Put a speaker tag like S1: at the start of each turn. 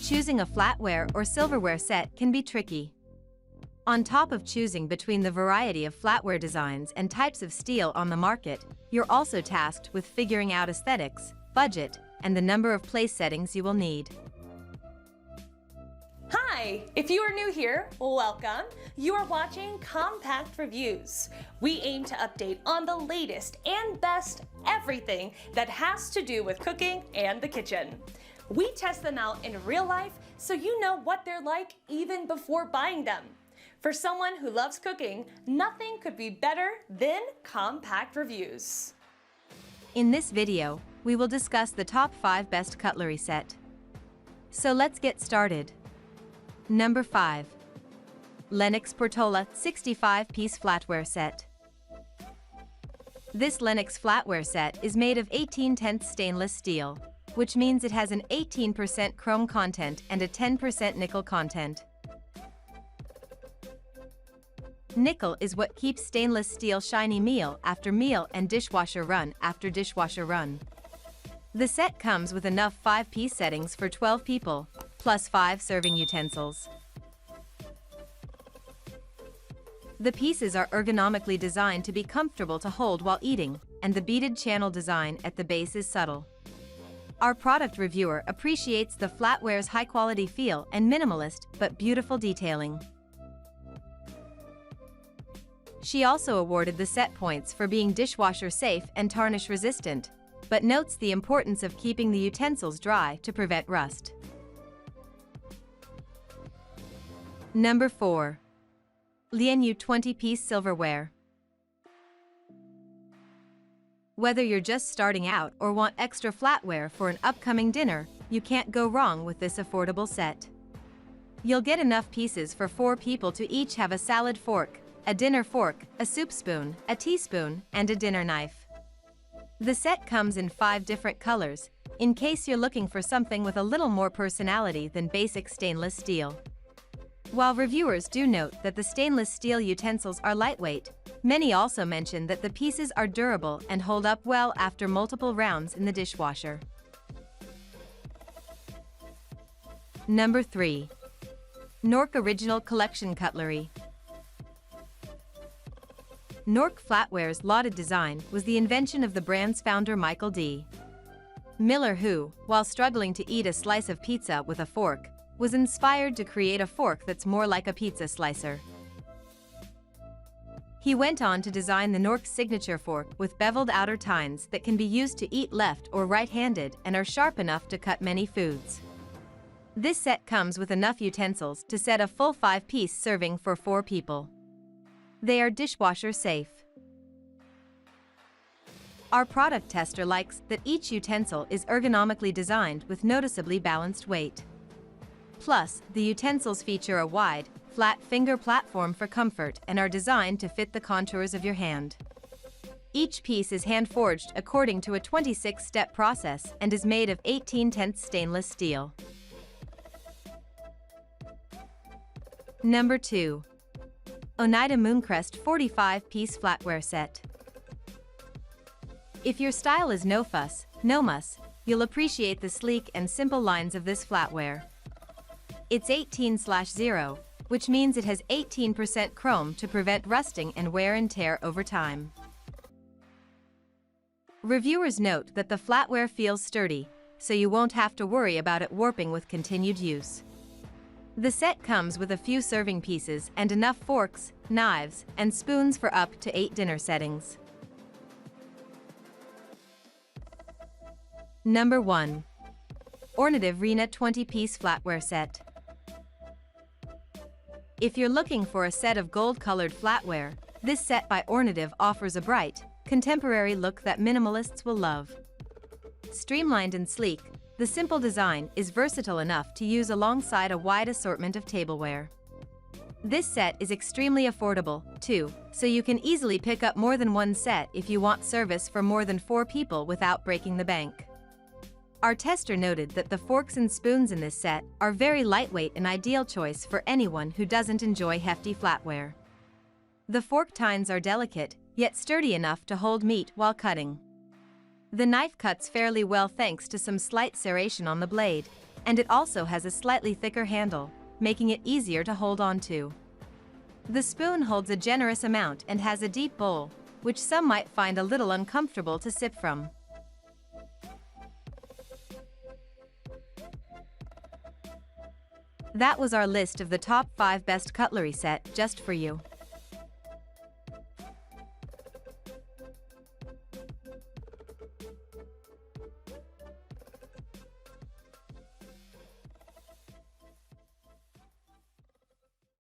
S1: choosing a flatware or silverware set can be tricky. On top of choosing between the variety of flatware designs and types of steel on the market, you're also tasked with figuring out aesthetics, budget, and the number of place settings you will need.
S2: Hi! If you are new here, welcome. You are watching Compact Reviews. We aim to update on the latest and best everything that has to do with cooking and the kitchen. We test them out in real life so you know what they're like even before buying them. For someone who loves cooking, nothing could be better than Compact Reviews.
S1: In this video, we will discuss the top 5 best cutlery set. So let's get started. Number 5. Lenox Portola 65-piece flatware set. This Lenox flatware set is made of 18/10 stainless steel, which means it has an 18% chrome content and a 10% nickel content. Nickel is what keeps stainless steel shiny meal after meal and dishwasher run after dishwasher run. The set comes with enough 5-piece settings for 12 people, plus 5 serving utensils. The pieces are ergonomically designed to be comfortable to hold while eating, and the beaded channel design at the base is subtle. Our product reviewer appreciates the flatware's high-quality feel and minimalist but beautiful detailing. She also awarded the set points for being dishwasher safe and tarnish resistant, but notes the importance of keeping the utensils dry to prevent rust. Number 4. LIANYU 20-piece silverware. Whether you're just starting out or want extra flatware for an upcoming dinner, you can't go wrong with this affordable set. You'll get enough pieces for 4 people to each have a salad fork, a dinner fork, a soup spoon, a teaspoon, and a dinner knife. The set comes in 5 different colors, in case you're looking for something with a little more personality than basic stainless steel. While reviewers do note that the stainless steel utensils are lightweight, many also mention that the pieces are durable and hold up well after multiple rounds in the dishwasher. Number 3. Knork Original Collection Cutlery. Knork Flatware's lauded design was the invention of the brand's founder Michael D. Miller, who, while struggling to eat a slice of pizza with a fork, was inspired to create a fork that's more like a pizza slicer. He went on to design the Knork signature fork with beveled outer tines that can be used to eat left or right-handed and are sharp enough to cut many foods. This set comes with enough utensils to set a full 5-piece serving for 4 people. They are dishwasher safe. Our product tester likes that each utensil is ergonomically designed with noticeably balanced weight. Plus, the utensils feature a wide, flat finger platform for comfort and are designed to fit the contours of your hand. Each piece is hand-forged according to a 26-step process and is made of 18/10 stainless steel. Number 2. Oneida Mooncrest 45-piece flatware set. If your style is no fuss, no muss, you'll appreciate the sleek and simple lines of this flatware. It's 18/0, which means it has 18% chrome to prevent rusting and wear and tear over time. Reviewers note that the flatware feels sturdy, so you won't have to worry about it warping with continued use. The set comes with a few serving pieces and enough forks, knives, and spoons for up to 8 dinner settings. Number 1. Ornative Rena 20-piece flatware set. If you're looking for a set of gold-colored flatware, this set by Ornative offers a bright, contemporary look that minimalists will love. Streamlined and sleek, the simple design is versatile enough to use alongside a wide assortment of tableware. This set is extremely affordable, too, so you can easily pick up more than one set if you want service for more than 4 people without breaking the bank. Our tester noted that the forks and spoons in this set are very lightweight, an ideal choice for anyone who doesn't enjoy hefty flatware. The fork tines are delicate, yet sturdy enough to hold meat while cutting. The knife cuts fairly well thanks to some slight serration on the blade, and it also has a slightly thicker handle, making it easier to hold on to. The spoon holds a generous amount and has a deep bowl, which some might find a little uncomfortable to sip from. That was our list of the top 5 best cutlery set just for you.